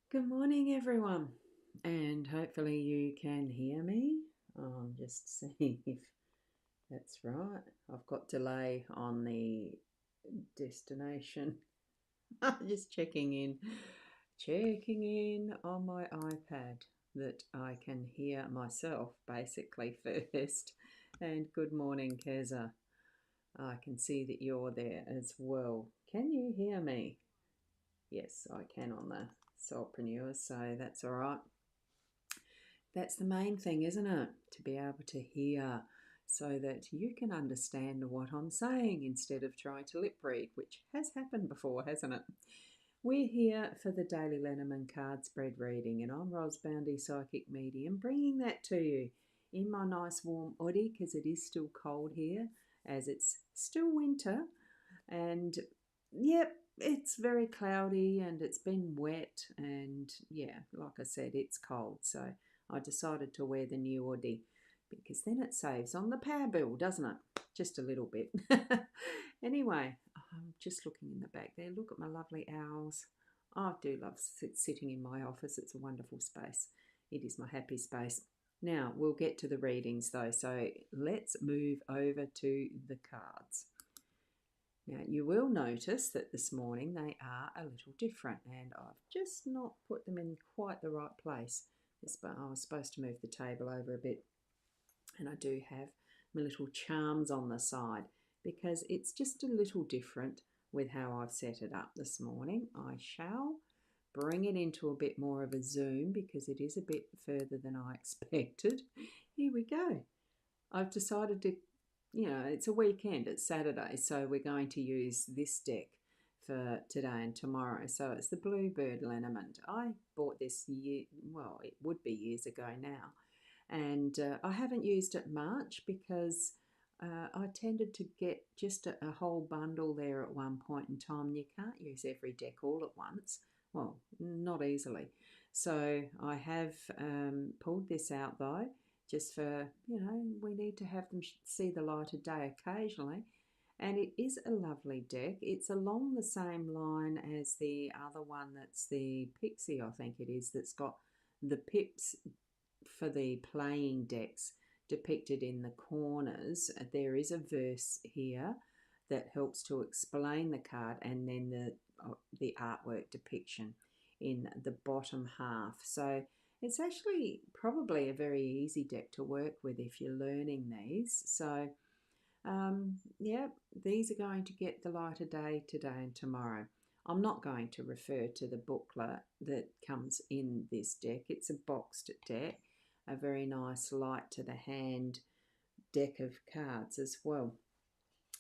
Good morning, everyone, and hopefully you can hear me. I'm just seeing if that's right. I've got delay on the destination. Just checking in on my iPad that I can hear myself basically first. And good morning, Keza. I can see that you're there as well. Can you hear me? Yes, I can on the Solpreneur, so that's all right. That's the main thing, isn't it? To be able to hear so that you can understand what I'm saying instead of trying to lip read, which has happened before, hasn't it? We're here for the daily Lenormand card spread reading, and I'm Boundy, psychic medium, bringing that to you in my nice warm hoodie because it is still cold here, as it's still winter. And yep, it's very cloudy and it's been wet, and yeah, like I said, it's cold. So I decided to wear the new hoodie because then it saves on the power bill, doesn't it? Just a little bit. Anyway, I'm just looking in the back there. Look at my lovely owls. I do love sitting in my office. It's a wonderful space. It is my happy space. Now, we'll get to the readings though, so let's move over to the cards. Now, you will notice that this morning they are a little different, and I've just not put them in quite the right place. I was supposed to move the table over a bit, and I do have my little charms on the side because it's just a little different with how I've set it up this morning. I shall bring it into a bit more of a zoom because it is a bit further than I expected. Here we go. I've decided to, it's a weekend, it's Saturday, so we're going to use this deck for today and tomorrow. So it's the Bluebird Lenormand. I bought this well, it would be years ago now. And I haven't used it much because I tended to get just a whole bundle there at one point in time. You can't use every deck all at once. Well, not easily. So I have pulled this out though, just for, we need to have them see the light of day occasionally. And it is a lovely deck. It's along the same line as the other one that's the Pixie, I think it is, that's got the pips for the playing decks depicted in the corners. There is a verse here that helps to explain the card, and then the artwork depiction in the bottom half. So it's actually probably a very easy deck to work with if you're learning these. So yeah, these are going to get the light of day today and tomorrow. I'm not going to refer to the booklet that comes in this deck. It's a boxed deck, a very nice light to the hand deck of cards as well,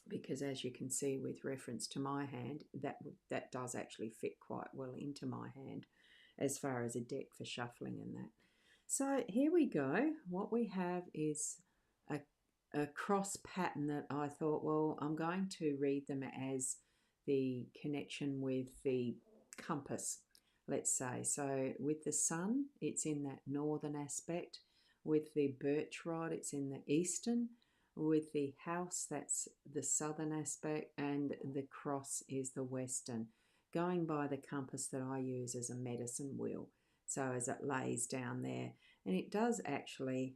because as you can see with reference to my hand, that does actually fit quite well into my hand as far as a deck for shuffling and that. So here we go. What we have is a cross pattern that I thought, well, I'm going to read them as the connection with the compass, let's say. So with the sun, it's in that northern aspect. With the birch rod, it's in the eastern. With the house, that's the southern aspect, and the cross is the western, going by the compass that I use as a medicine wheel. So as it lays down there, and it does actually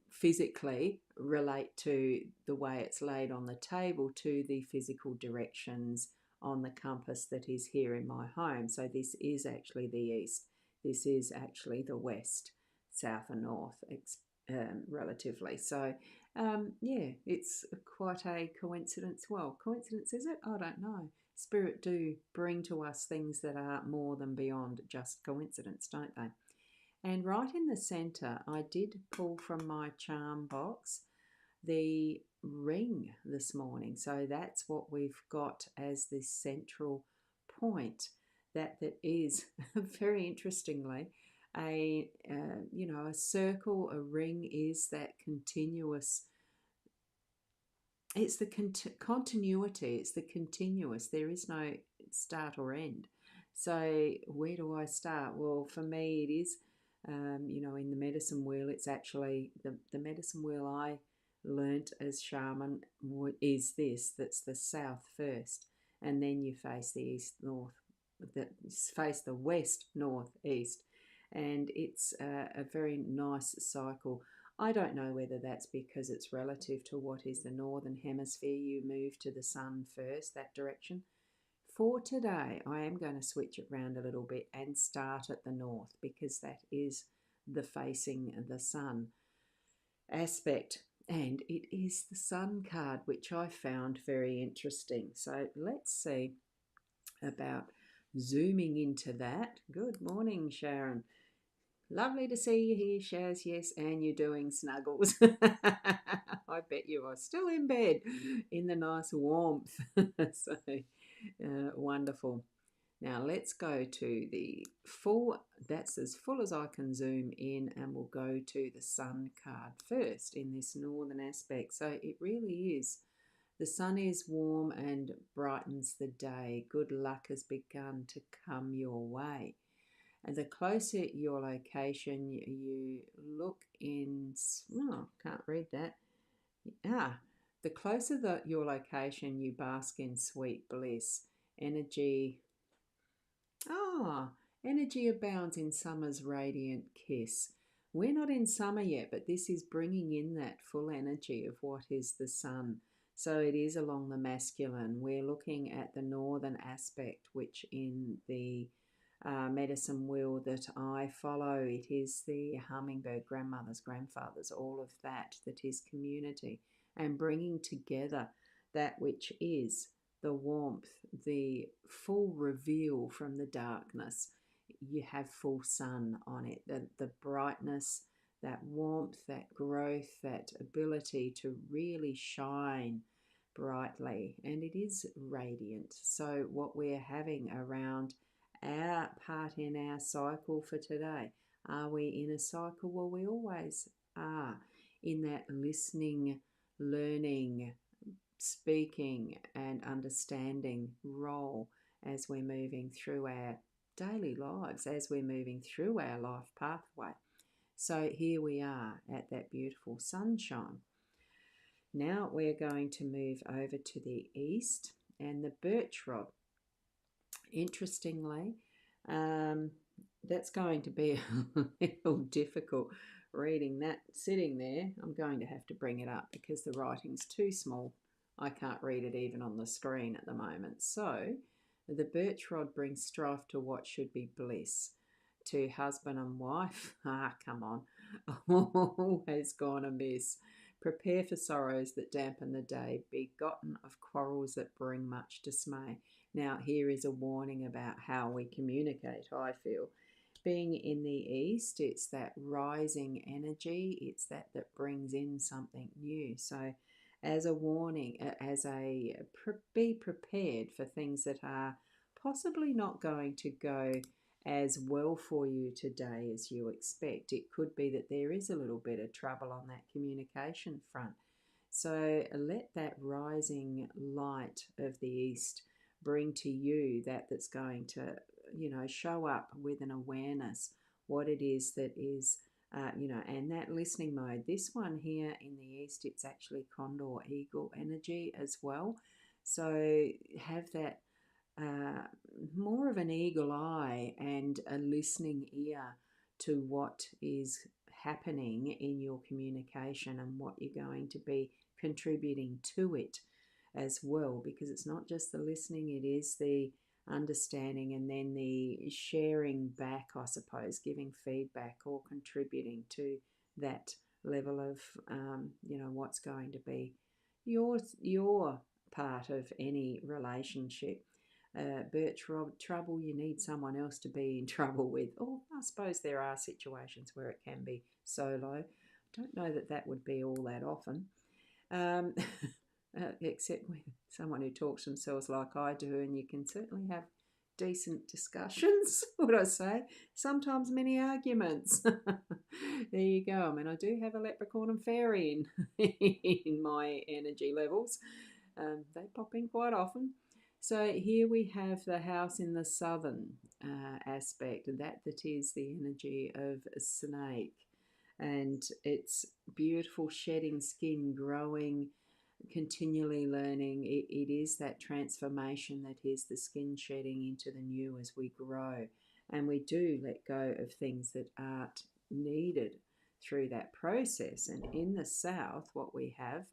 physically relate to the way it's laid on the table to the physical directions on the compass that is here in my home. So this is actually the east, this is actually the west, south and north, relatively. So yeah, it's quite a coincidence. Well, coincidence is it? I don't know. Spirit do bring to us things that are more than beyond just coincidence, don't they? And right in the center, I did pull from my charm box the ring this morning. So that's what we've got as the central point. That is very interestingly a circle. A ring is that continuous. It's the continuity. It's the continuous. There is no start or end. So where do I start? Well, for me, it is in the medicine wheel, it's actually the medicine wheel I learnt as shaman is this, that's the south first, and then you face the east, north, that face the west, north, east, and it's a very nice cycle. I don't know whether that's because it's relative to what is the northern hemisphere. You move to the sun first, that direction. For today, I am going to switch it around a little bit and start at the north because that is the facing the sun aspect. And it is the sun card, which I found very interesting. So let's see about zooming into that. Good morning, Sharon. Lovely to see you here, Shaz. Yes, and you're doing snuggles. I bet you are still in bed in the nice warmth. So wonderful. Now let's go to the full, that's as full as I can zoom in, and we'll go to the sun card first in this northern aspect. So it really is. The sun is warm and brightens the day. Good luck has begun to come your way. And the closer your location, you look in, oh, can't read that. The closer your location, you bask in sweet bliss. Energy, energy abounds in summer's radiant kiss. We're not in summer yet, but this is bringing in that full energy of what is the sun. So it is along the masculine. We're looking at the northern aspect, which in the medicine wheel that I follow, it is the hummingbird, grandmothers, grandfathers, all of that is community and bringing together that which is the warmth, the full reveal from the darkness. You have full sun on it, the brightness, that warmth, that growth, that ability to really shine brightly, and it is radiant. So what we're having around our part in our cycle for today, are we in a cycle? Well, we always are in that listening, learning, speaking and understanding role as we're moving through our daily lives, as we're moving through our life pathway. So here we are at that beautiful sunshine. Now we're going to move over to the east and the birch rod. Interestingly, that's going to be a little difficult reading that sitting there. I'm going to have to bring it up because the writing's too small. I can't read it even on the screen at the moment. So the birch rod brings strife to what should be bliss. To husband and wife, come on, all has gone amiss. Prepare for sorrows that dampen the day, begotten of quarrels that bring much dismay. Now, here is a warning about how we communicate, I feel. Being in the east, it's that rising energy, it's that brings in something new. So, as a warning, be prepared for things that are possibly not going to go as well for you today as you expect. It could be that there is a little bit of trouble on that communication front. So let that rising light of the east bring to you that's going to, show up with an awareness what it is that is, and that listening mode. This one here in the east, it's actually condor eagle energy as well. So have that more of an eagle eye and a listening ear to what is happening in your communication and what you're going to be contributing to it as well, because it's not just the listening, it is the understanding and then the sharing back, I suppose, giving feedback or contributing to that level of what's going to be your part of any relationship. Birch rod trouble, you need someone else to be in trouble with. Or I suppose there are situations where it can be solo. Don't know that would be all that often, except with someone who talks themselves like I do, and you can certainly have decent discussions, would I say? Sometimes many arguments. There you go. I mean, I do have a leprechaun and fairy in my energy levels. They pop in quite often. So here we have the house in the southern aspect, and that is the energy of a snake. And it's beautiful shedding skin, growing continually learning. It is that transformation that is the skin shedding into the new as we grow. And we do let go of things that aren't needed through that process. And in the south, what we have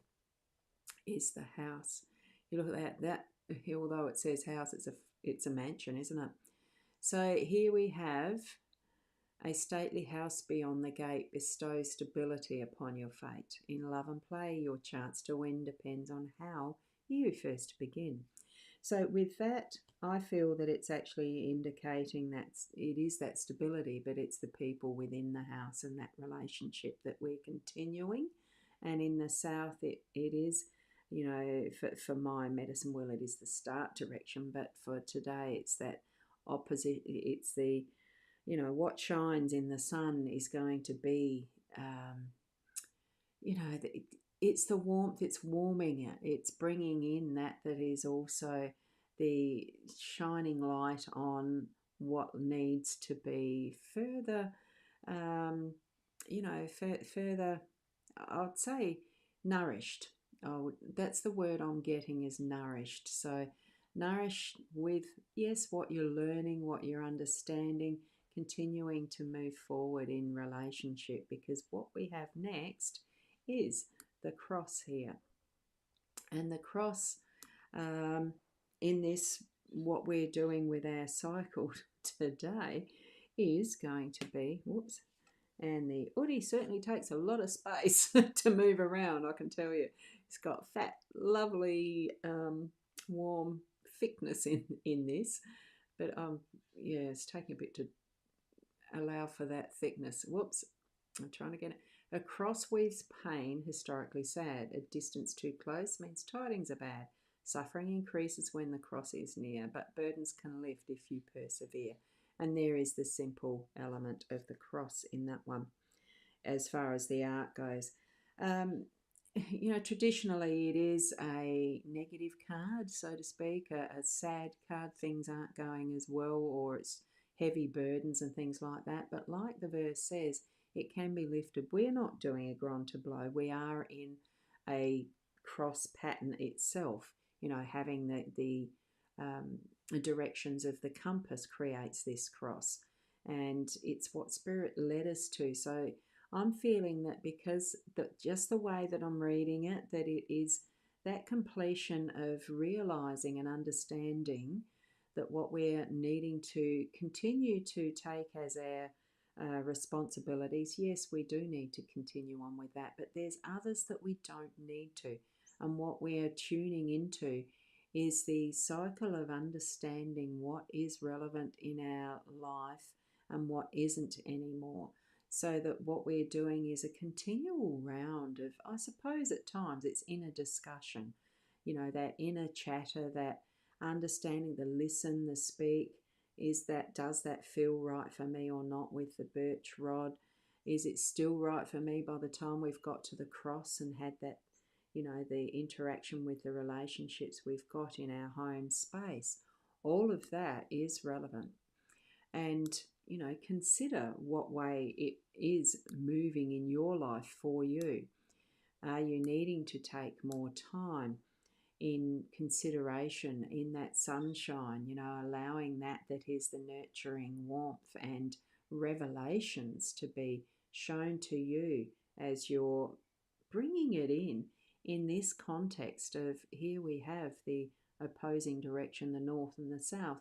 is the house. You look at that, although it says house, it's a mansion, isn't it? So here we have a stately house beyond the gate bestows stability upon your fate. In love and play, your chance to win depends on how you first begin. So with that, I feel that it's actually indicating that it is that stability, but it's the people within the house and that relationship that we're continuing. And in the south, it is, for my medicine wheel, it is the start direction, but for today, it's that opposite. It's the, what shines in the sun is going to be, you know, it's the warmth, it's warming it, it's bringing in that is also the shining light on what needs to be further, further, I'd say nourished. Oh, that's the word I'm getting, is nourished. So nourished with, yes, what you're learning, what you're understanding, continuing to move forward in relationship, because what we have next is the cross here. And the cross, um, in this, what we're doing with our cycle today, is going to be, whoops, and the Udi certainly takes a lot of space to move around, I can tell you. It's got fat, lovely, warm thickness in this. But yeah, it's taking a bit to allow for that thickness. Whoops, I'm trying to get it. A cross weaves pain, historically sad. A distance too close means tidings are bad. Suffering increases when the cross is near, but burdens can lift if you persevere. And there is the simple element of the cross in that one, as far as the art goes. Traditionally it is a negative card, so to speak, a sad card. Things aren't going as well, or it's heavy burdens and things like that. But like the verse says, it can be lifted. We're not doing a grand tableau. We are in a cross pattern itself. Having the directions of the compass creates this cross, and it's what Spirit led us to. So I'm feeling that because just the way that I'm reading it, that it is that completion of realizing and understanding that what we're needing to continue to take as our responsibilities, yes, we do need to continue on with that, but there's others that we don't need to. And what we're tuning into is the cycle of understanding what is relevant in our life and what isn't anymore. So that what we're doing is a continual round of, I suppose at times it's inner discussion, that inner chatter, that understanding, the listen, the speak. Does that feel right for me or not with the birch rod? Is it still right for me by the time we've got to the cross and had that, the interaction with the relationships we've got in our home space? All of that is relevant. And, consider what way it is moving in your life for you. Are you needing to take more time in consideration, in that sunshine, allowing that is the nurturing warmth and revelations to be shown to you as you're bringing it in this context of, here we have the opposing direction, the north and the south,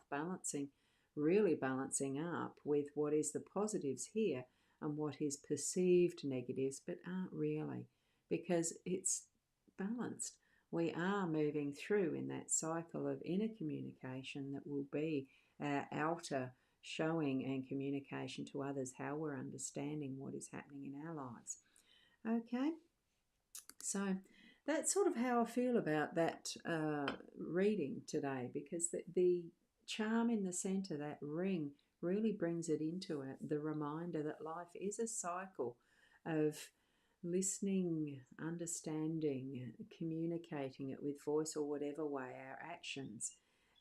really balancing up with what is the positives here and what is perceived negatives but aren't really, because it's balanced. We are moving through in that cycle of inner communication that will be our outer showing and communication to others, how we're understanding what is happening in our lives. Okay, so that's sort of how I feel about that reading today, because the charm in the centre, that ring, really brings it into it, the reminder that life is a cycle of listening, understanding, communicating it with voice or whatever way, our actions,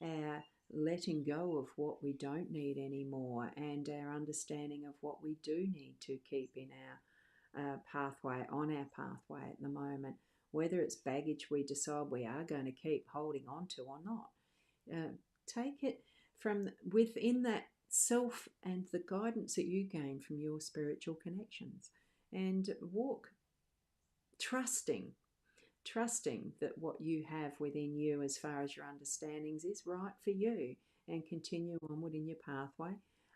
our letting go of what we don't need anymore, and our understanding of what we do need to keep in our pathway, on our pathway at the moment. whether it's baggage we decide we are going to keep holding on to or not. Take it from within that self and the guidance that you gain from your spiritual connections, and walk trusting that what you have within you as far as your understandings is right for you, and continue onward in your pathway,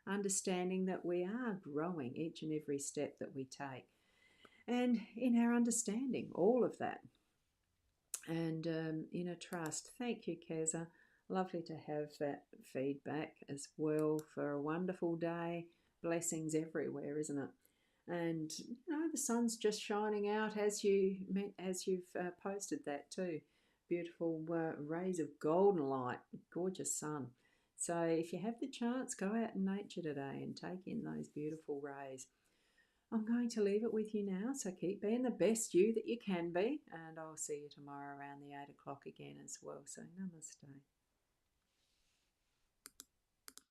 understanding that we are growing each and every step that we take, and in our understanding all of that, and inner trust. Thank you, Keza. Lovely to have that feedback as well for a wonderful day. Blessings everywhere, isn't it? And the sun's just shining out as you've posted that too. Beautiful rays of golden light, gorgeous sun. So if you have the chance, go out in nature today and take in those beautiful rays. I'm going to leave it with you now, so keep being the best you that you can be, and I'll see you tomorrow around the 8 o'clock again as well. So namaste.